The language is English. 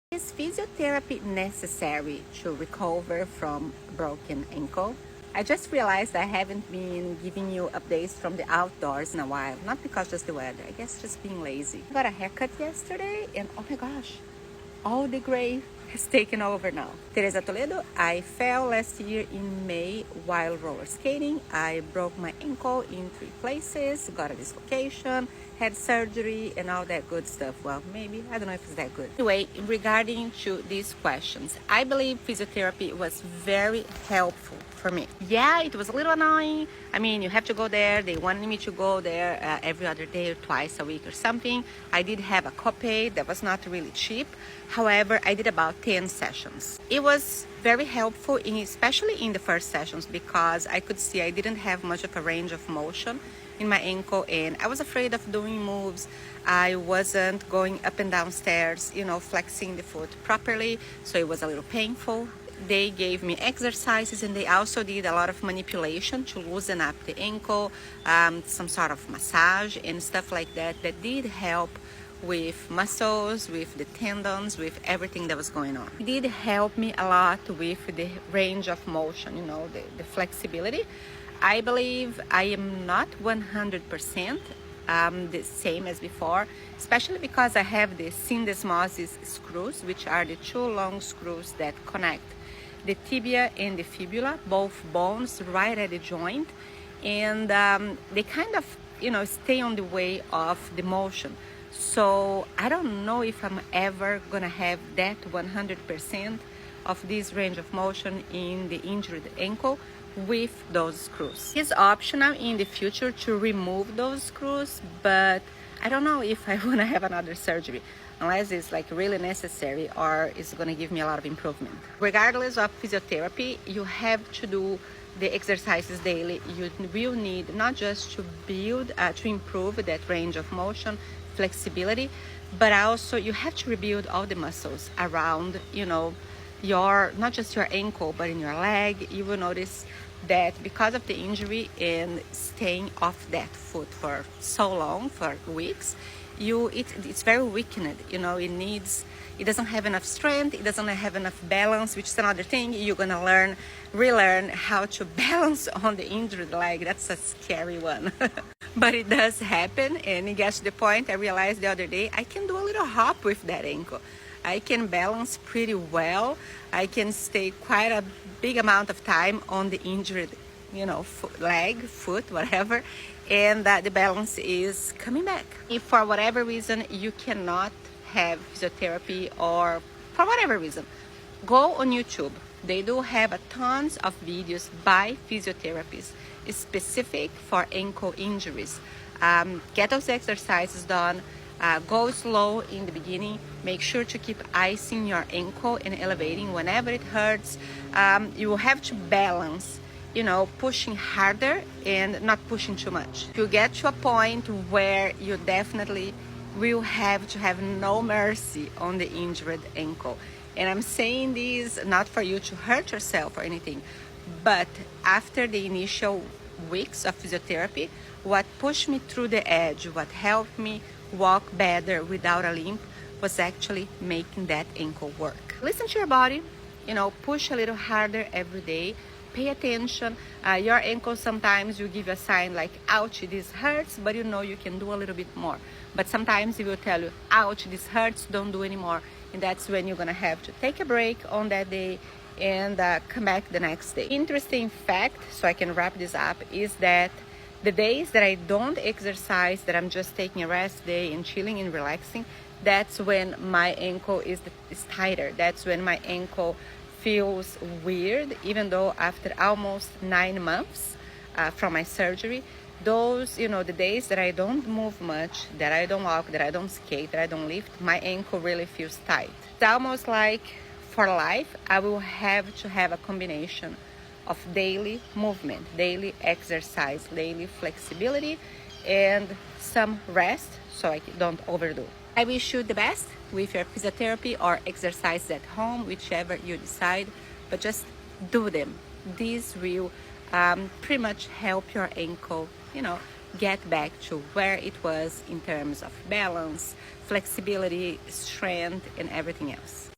Is physiotherapy necessary to recover from a broken ankle? I just realized I haven't been giving you updates from the outdoors in a while. Not because just the weather, I guess just being lazy. I got a haircut yesterday and oh my gosh, all the gray has taken over now. Tereza Toledo, I fell last year in May while roller skating. I broke my ankle in 3 places, got a dislocation, had surgery and all that good stuff. Well, maybe, I don't know if it's that good. Anyway, regarding to these questions, I believe physiotherapy was very helpful for me. Yeah, it was a little annoying. I mean, you have to go there. They wanted me to go there every other day or twice a week or something. I did have a copay that was not really cheap. However, I did about 10 sessions. It was very helpful, especially in the first sessions, because I could see I didn't have much of a range of motion in my ankle and I was afraid of doing moves. I wasn't going up and down stairs, flexing the foot properly, so it was a little painful. They gave me exercises and they also did a lot of manipulation to loosen up the ankle, some sort of massage and stuff like that did help with muscles, with the tendons, with everything that was going on. It did help me a lot with the range of motion, the flexibility. I believe I am not 100% the same as before, especially because I have the syndesmosis screws, which are the 2 long screws that connect the tibia and the fibula, both bones right at the joint, and they kind of, stay on the way of the motion. So I don't know if I'm ever gonna have that 100% of this range of motion in the injured ankle with those screws. It's optional in the future to remove those screws, but I don't know if I want to have another surgery unless it's like really necessary or it's going to give me a lot of improvement. Regardless of physiotherapy, you have to do the exercises daily. You will need not just to build, to improve that range of motion, flexibility, but also you have to rebuild all the muscles around, your, not just your ankle, but in your leg. You will notice that because of the injury and staying off that foot for so long, for weeks, it's very weakened. It doesn't have enough strength, it doesn't have enough balance, which is another thing you're gonna relearn how to balance on the injured leg. That's a scary one. But it does happen, and it gets to the point I realized the other day I can do a little hop with that ankle. I can balance pretty well. I can stay quite a big amount of time on the injured, leg, foot, whatever, and that the balance is coming back. If for whatever reason you cannot have physiotherapy or for whatever reason, go on YouTube. They do have tons of videos by physiotherapists specific for ankle injuries. Get those exercises done. Go slow in the beginning. Make sure to keep icing your ankle and elevating whenever it hurts. You will have to balance, pushing harder and not pushing too much. You get to a point where you definitely will have to have no mercy on the injured ankle. And I'm saying this not for you to hurt yourself or anything, but after the initial weeks of physiotherapy, what pushed me through the edge, what helped me walk better without a limp, was actually making that ankle work. Listen to your body, push a little harder every day. Pay attention. Your ankle sometimes will give you a sign like, ouch, this hurts, but you can do a little bit more. But sometimes it will tell you, ouch, this hurts, don't do anymore. And that's when you're gonna have to take a break on that day and come back the next day. Interesting fact, so I can wrap this up, is that the days that I don't exercise, that I'm just taking a rest day and chilling and relaxing, that's when my ankle is tighter. That's when my ankle feels weird, even though after almost 9 months from my surgery, those, the days that I don't move much, that I don't walk, that I don't skate, that I don't lift, my ankle really feels tight. It's almost like for life, I will have to have a combination of daily movement, daily exercise, daily flexibility, and some rest so I don't overdo. I wish you the best with your physiotherapy or exercise at home, whichever you decide, but just do them. These will pretty much help your ankle, get back to where it was in terms of balance, flexibility, strength, and everything else.